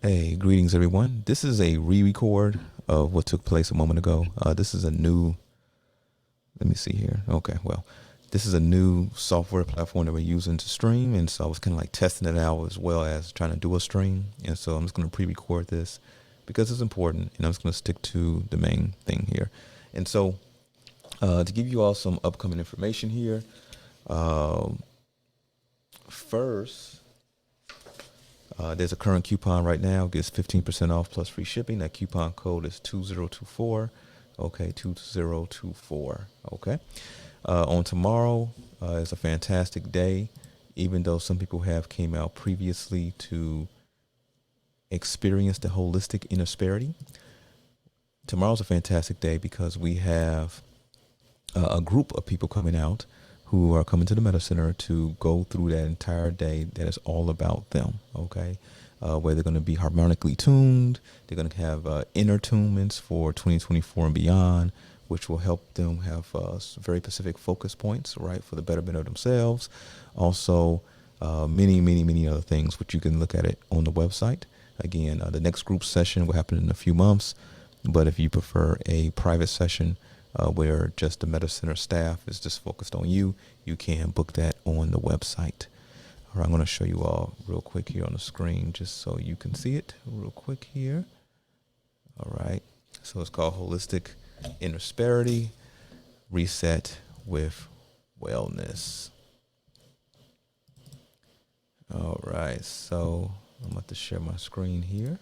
Hey, greetings everyone. This is a re-record of what took place a moment ago. This is a new, let me see here. Okay, well, this is a new software platform that we're using to stream. And so I was kind of like testing it out as well as trying to do a stream. And so I'm just going to pre-record this because it's important. And I'm just going to stick to the main thing here. And so to give you all some upcoming information here, first, there's a current coupon right now, gets 15% off plus free shipping. That coupon code is 2024. Okay, 2024. Okay. On tomorrow is a fantastic day, even though some people have came out previously to experience the holistic inner. Tomorrow's a fantastic day because we have a group of people coming out who are coming to the Meta Center to go through that entire day that is all about them, okay? Where they're going to be harmonically tuned. They're going to have inner tunements for 2024 and beyond, which will help them have very specific focus points, right, for the betterment of themselves. Also, many other things, which you can look at it on the website. Again, the next group session will happen in a few months, but if you prefer a private session, where just the Meta Center staff is just focused on you, you can book that on the website. All right, I'm going to show you all real quick here on the screen just so you can see it real quick here. All right, so it's called Holistic Inner Reset with Wellness. All right, so I'm about to share my screen here.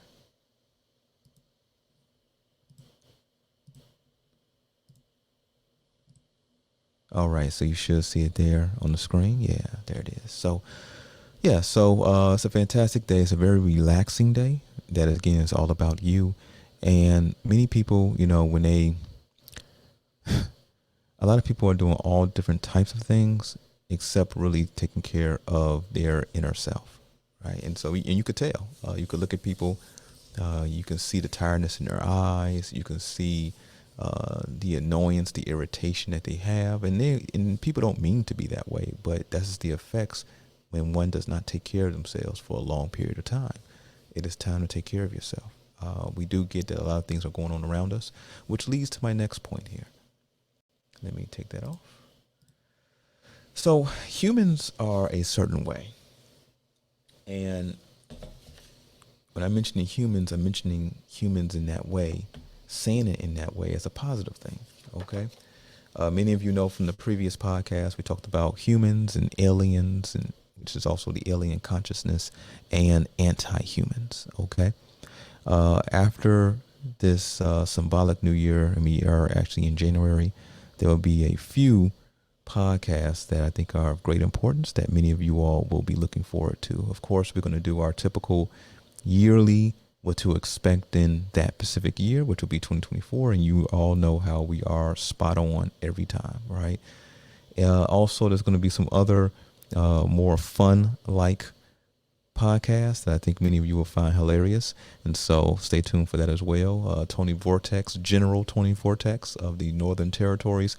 All right, so you should see it there on the screen. Yeah, there it is. So, yeah, so it's a fantastic day. It's a very relaxing day. That again is all about you. And many people, you know, when they, a lot of people are doing all different types of things except really taking care of their inner self, right? And so, and you could tell. You could look at people. You can see the tiredness in their eyes. You can see the annoyance, the irritation that they have, and people don't mean to be that way, but that's just the effects when one does not take care of themselves for a long period of time. It is time to take care of yourself. We do get that a lot of things are going on around us, which leads to my next point here. Let me take that off. So humans are a certain way, and when I'm mentioning humans, I'm mentioning humans in that way, saying it in that way as a positive thing. Okay. Many of you know from the previous podcast, we talked about humans and aliens, and which is also the alien consciousness, and anti-humans. Okay. After this symbolic new year, and we are actually in January, there will be a few podcasts that I think are of great importance that many of you all will be looking forward to. Of course, we're going to do our typical yearly what to expect in that specific year, which will be 2024. And you all know how we are spot on every time, right? Also, there's going to be some other more fun-like podcasts that I think many of you will find hilarious. And so stay tuned for that as well. General Tony Vortex of the Northern Territories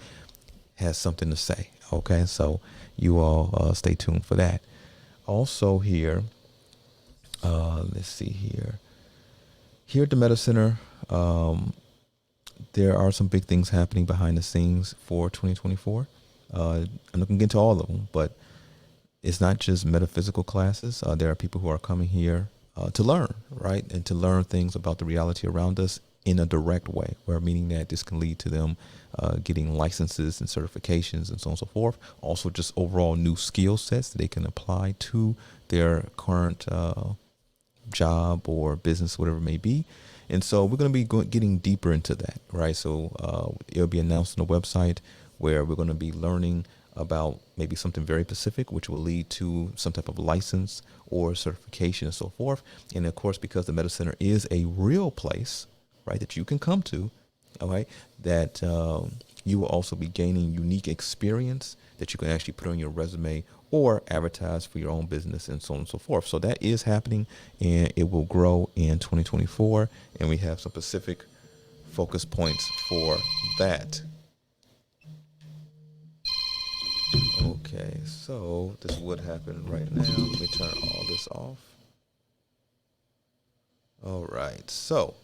has something to say. Okay, so you all stay tuned for that. Also here, let's see here. Here at the Meta Center, there are some big things happening behind the scenes for 2024. I'm not going to get into all of them, but it's not just metaphysical classes. There are people who are coming here to learn, right? And to learn things about the reality around us in a direct way, where meaning that this can lead to them getting licenses and certifications and so on and so forth. Also, just overall new skill sets that they can apply to their current job or business, whatever it may be. And so we're going to be getting deeper into that, right? So it'll be announced on the website where we're going to be learning about maybe something very specific, which will lead to some type of license or certification and so forth. And of course, because the Meta Center is a real place, right, that you can come to, all right, that you will also be gaining unique experience that you can actually put on your resume or advertise for your own business and so on and so forth. So that is happening, and it will grow in 2024. And we have some specific focus points for that. Okay, so this would happen right now. Let me turn all this off. All right. So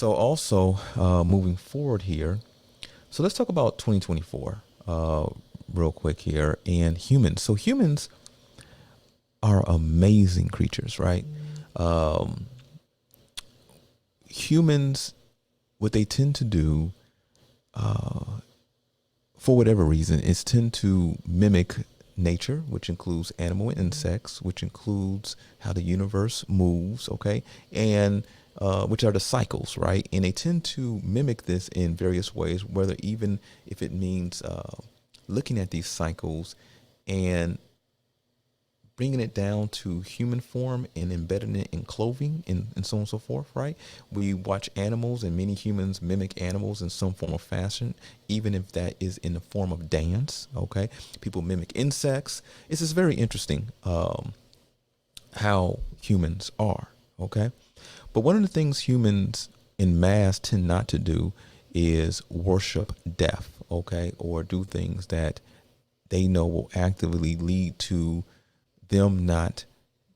also moving forward here. So let's talk about 2024 real quick here and humans. So humans are amazing creatures, right? Um, Humans, what they tend to do, for whatever reason, is tend to mimic nature, which includes animal and insects, which includes how the universe moves, okay, and which are the cycles, right? And they tend to mimic this in various ways, whether even if it means looking at these cycles and bringing it down to human form and embedding it in clothing and so on and so forth, right? We watch animals and many humans mimic animals in some form of fashion, even if that is in the form of dance, okay? People mimic insects. It's just very interesting how humans are, okay? But one of the things humans in mass tend not to do is worship death, okay? Or do things that they know will actively lead to them not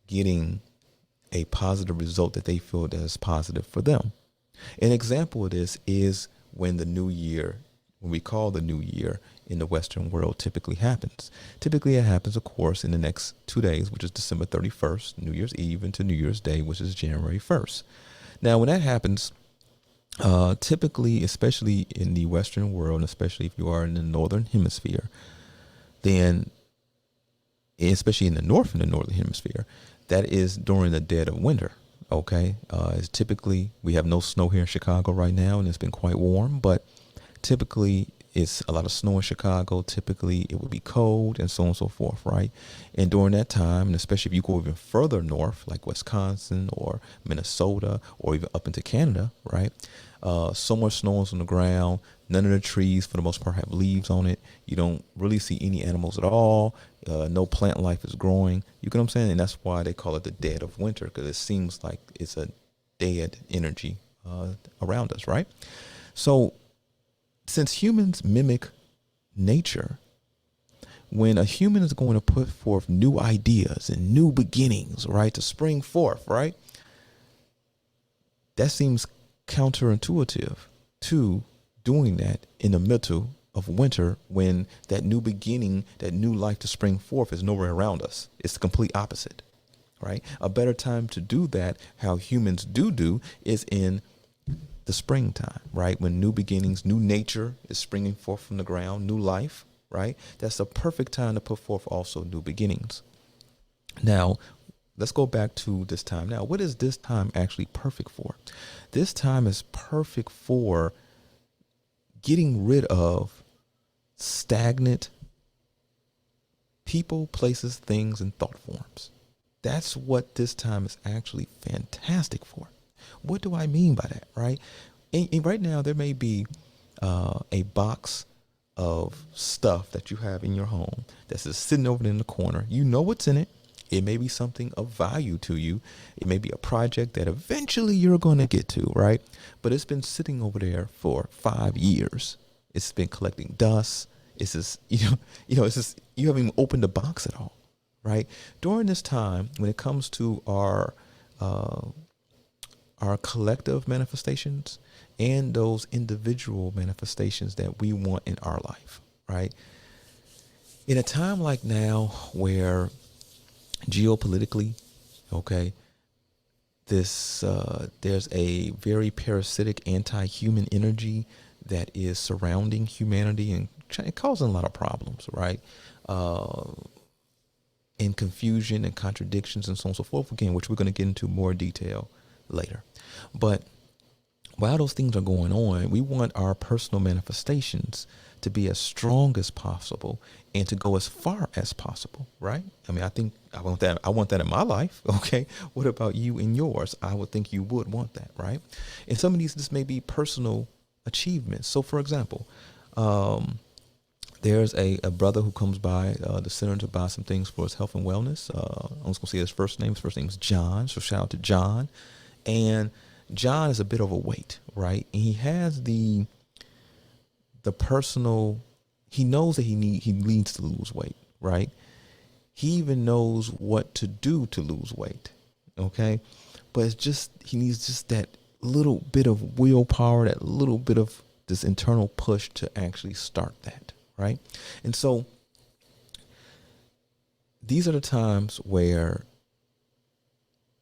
getting a positive result that they feel that is positive for them. An example of this is when the new year, when we call the new year in the Western world, typically happens. Typically it happens, of course, in the next 2 days, which is December 31st, New Year's Eve, into New Year's Day, which is January 1st. Now, when that happens, typically, especially in the Western world, especially if you are in the Northern Hemisphere, then especially in the northern hemisphere, that is during the dead of winter. Okay, it's typically, we have no snow here in Chicago right now, and it's been quite warm, but typically it's a lot of snow in Chicago. Typically it would be cold and so on and so forth, right? And during that time, and especially if you go even further north, like Wisconsin or Minnesota or even up into Canada, right? So much snow is on the ground. None of the trees, for the most part, have leaves on it. You don't really see any animals at all. No plant life is growing. You get what I'm saying? And that's why they call it the dead of winter, because it seems like it's a dead energy around us, right? So since humans mimic nature, when a human is going to put forth new ideas and new beginnings, right, to spring forth, right, that seems counterintuitive to doing that in the middle of winter, when that new beginning, that new life to spring forth is nowhere around us. It's the complete opposite, right? A better time to do that, how humans do, is in the springtime, right? When new beginnings, new nature is springing forth from the ground, new life, right? That's the perfect time to put forth also new beginnings. Now, let's go back to this time. Now, what is this time actually perfect for? This time is perfect for getting rid of stagnant people, places, things, and thought forms. That's what this time is actually fantastic for. What do I mean by that, right? And right now, there may be a box of stuff that you have in your home that's just sitting over in the corner. You know what's in it. It may be something of value to you. It may be a project that eventually you're going to get to, right? But it's been sitting over there for 5 years. It's been collecting dust. It's just, it's just, you haven't even opened the box at all, right? During this time, when it comes to our collective manifestations and those individual manifestations that we want in our life, right? In a time like now where geopolitically, okay, there's a very parasitic anti-human energy that is surrounding humanity and causing a lot of problems, right? And confusion and contradictions and so on and so forth, again, which we're going to get into more detail later. But while those things are going on, we want our personal manifestations to be as strong as possible and to go as far as possible, right? I mean, I think I want that in my life, okay? What about you and yours? I would think you would want that, right? And some of these, this may be personal achievements. So for example, there's a brother who comes by the center to buy some things for his health and wellness. I'm just gonna say his first name. His first name is John. So shout out to John. And John is a bit overweight, right? And he has the personal, he knows that he needs to lose weight, right? He even knows what to do to lose weight. Okay. But it's just, he needs just that little bit of willpower, that little bit of this internal push to actually start that. Right. And so these are the times where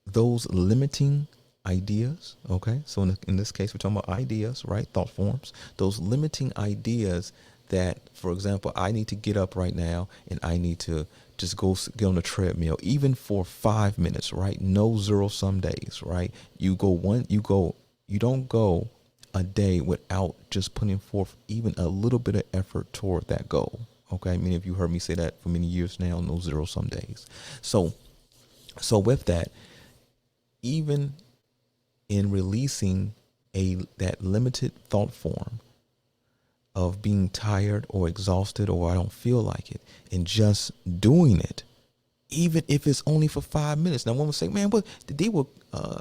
those limiting ideas, okay, so in this case we're talking about ideas, right, thought forms, those limiting ideas that, for example, I need to get up right now and I need to just go get on the treadmill even for 5 minutes, right? No zero sum days, right? You don't go a day without just putting forth even a little bit of effort toward that goal. Okay, many of you heard me say that for many years now, no zero sum days. So with that, even in releasing that limited thought form of being tired or exhausted or I don't feel like it, and just doing it, even if it's only for 5 minutes. Now, one will say, man, but they will,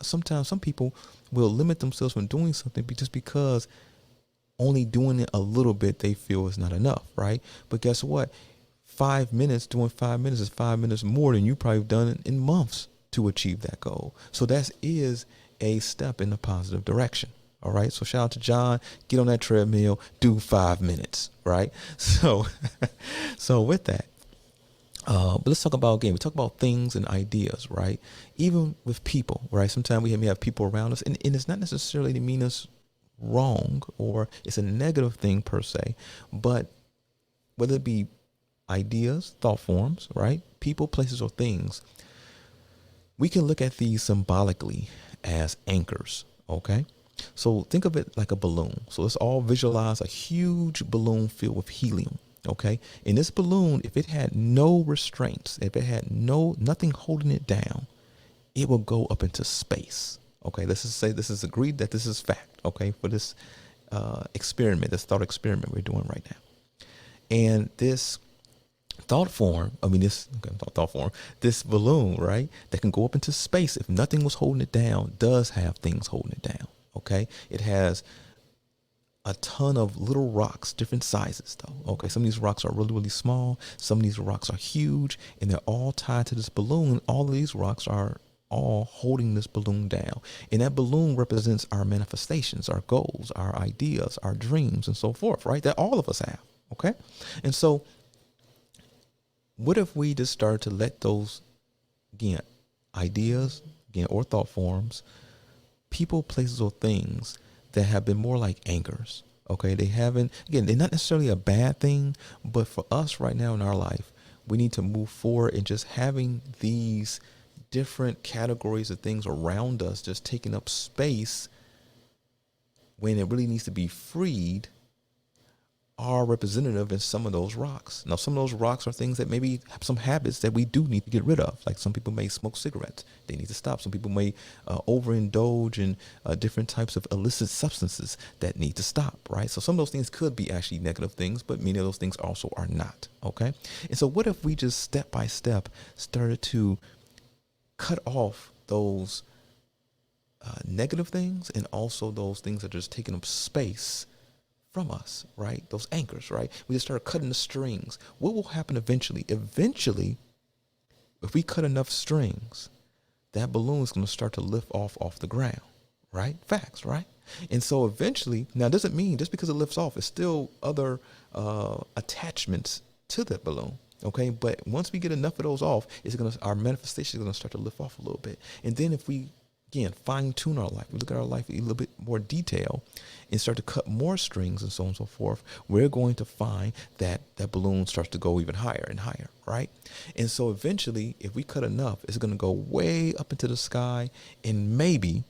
sometimes some people will limit themselves from doing something just because only doing it a little bit they feel is not enough, right? But guess what? 5 minutes, doing 5 minutes is 5 minutes more than you probably have done in months to achieve that goal. So that is a step in the positive direction. All right. So shout out to John, get on that treadmill, do 5 minutes. Right. So, so with that, but let's talk about, again, we talk about things and ideas, right? Even with people, right? Sometimes we have people around us, and it's not necessarily to mean us wrong or it's a negative thing per se, but whether it be ideas, thought forms, right? People, places, or things, we can look at these symbolically as anchors, okay? So think of it like a balloon. So let's all visualize a huge balloon filled with helium, okay? In this balloon, if it had no restraints, if it had nothing holding it down, it will go up into space, okay? Let's just say this is agreed that this is fact, okay, for this experiment, this thought experiment we're doing right now. And this thought form, this balloon, right, that can go up into space if nothing was holding it down, does have things holding it down, okay? It has a ton of little rocks, different sizes though, okay? Some of these rocks are really, really small. Some of these rocks are huge, and they're all tied to this balloon. All of these rocks are all holding this balloon down. And that balloon represents our manifestations, our goals, our ideas, our dreams, and so forth, right? That all of us have, okay? And so what if we just started to let those, again, ideas, again, or thought forms, people, places, or things that have been more like anchors, okay? They're not necessarily a bad thing, but for us right now in our life, we need to move forward in just having these different categories of things around us just taking up space when it really needs to be freed are representative in some of those rocks. Now, some of those rocks are things that maybe have some habits that we do need to get rid of. Like some people may smoke cigarettes. They need to stop. Some people may overindulge in different types of illicit substances that need to stop, right? So some of those things could be actually negative things, but many of those things also are not, okay? And so what if we just step by step started to cut off those negative things and also those things that are just taking up space from us, right? Those anchors, right? We just start cutting the strings. What will happen eventually? Eventually, if we cut enough strings, that balloon is going to start to lift off the ground, right? Facts, right? And so eventually, now doesn't mean just because it lifts off, it's still other attachments to that balloon. Okay, but once we get enough of those off, our manifestation is going to start to lift off a little bit. And then if we, again, fine tune our life, we look at our life in a little bit more detail and start to cut more strings and so on and so forth, we're going to find that that balloon starts to go even higher and higher, right? And so eventually, if we cut enough, it's going to go way up into the sky. And maybe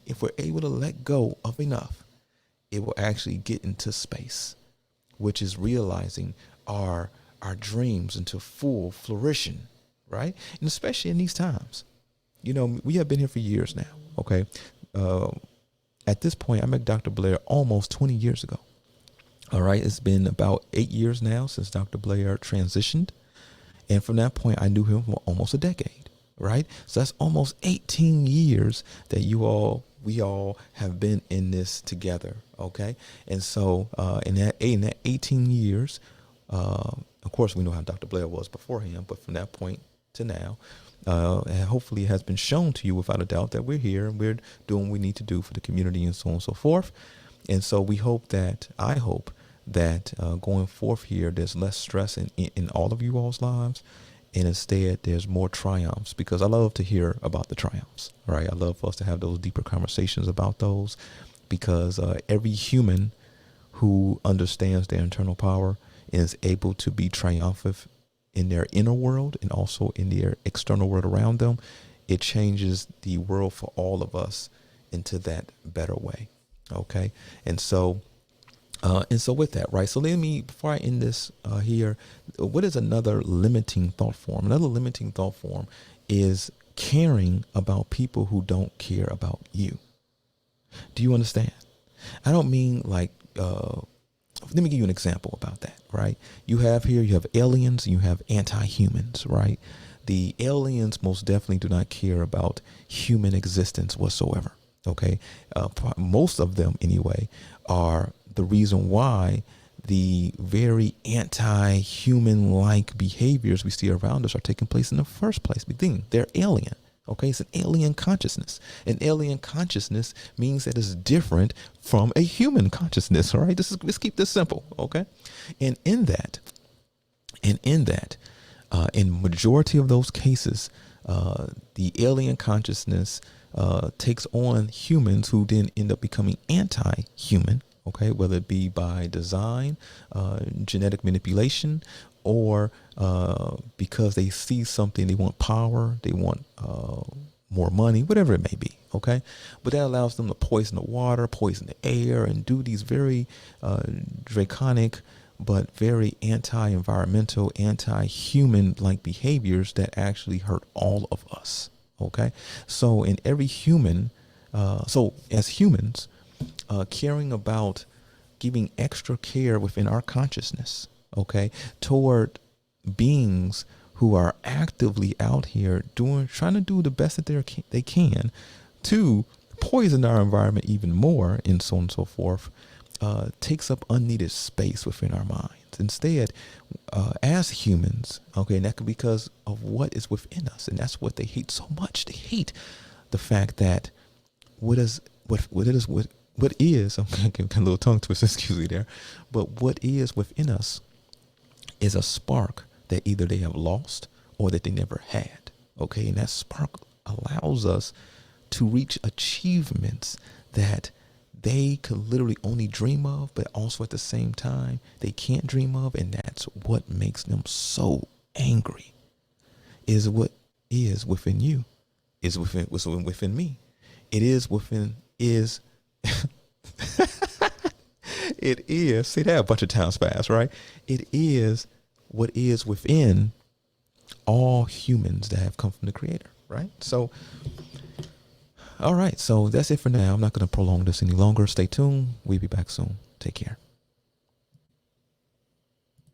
if we're able to let go of enough, it will actually get into space, which is realizing our dreams into full flourishing, right? And especially in these times, we have been here for years now, okay? At this point, I met Dr. Blair almost 20 years ago, all right? It's been about 8 years now since Dr. Blair transitioned. And from that point, I knew him for almost a decade, right? So that's almost 18 years that we all have been in this together, okay? And so in that 18 years, of course, we know how Dr. Blair was beforehand, but from that point, to now. And hopefully it has been shown to you without a doubt that we're here and we're doing what we need to do for the community and so on and so forth. And so I hope that going forth here, there's less stress in all of you all's lives. And instead, there's more triumphs, because I love to hear about the triumphs, right? I love for us to have those deeper conversations about those, because every human who understands their internal power is able to be triumphant in their inner world and also in their external world around them. It changes the world for all of us into that better way. Okay. And so with that, right? So let me, before I end this here, what is another limiting thought form? Another limiting thought form is caring about people who don't care about you. Do you understand? I don't mean like, let me give you an example about that, right? You have aliens, and you have anti-humans, right? The aliens most definitely do not care about human existence whatsoever. Okay. Most of them anyway are the reason why the very anti-human like behaviors we see around us are taking place in the first place. They're alien. Okay. It's an alien consciousness. An alien consciousness means that it's different from a human consciousness. All right. Let's keep this simple. Okay. And in that, in majority of those cases, the alien consciousness takes on humans who then end up becoming anti-human, okay, whether it be by design, genetic manipulation, or because they see something, they want power, they want more money, whatever it may be, okay? But that allows them to poison the water, poison the air, and do these very draconic but very anti-environmental, anti-human-like behaviors that actually hurt all of us. Okay, so in every human, so as humans, caring about giving extra care within our consciousness, okay, toward beings who are actively out here trying to do the best that they can to poison our environment even more, and so on and so forth, takes up unneeded space within our minds. Instead, as humans, okay, and that could be because of what is within us, and that's what they hate so much. They hate the fact that what is, I'm getting a little tongue twister, excuse me there, but what is within us is a spark that either they have lost or that they never had. Okay, and that spark allows us to reach achievements that they could literally only dream of, but also at the same time, they can't dream of. And that's what makes them so angry, is what is within you, is within me. It is, it is, say that a bunch of times fast, right? It is what is within all humans that have come from the Creator, right? So, all right, so that's it for now. I'm not going to prolong this any longer. Stay tuned. We'll be back soon. Take care.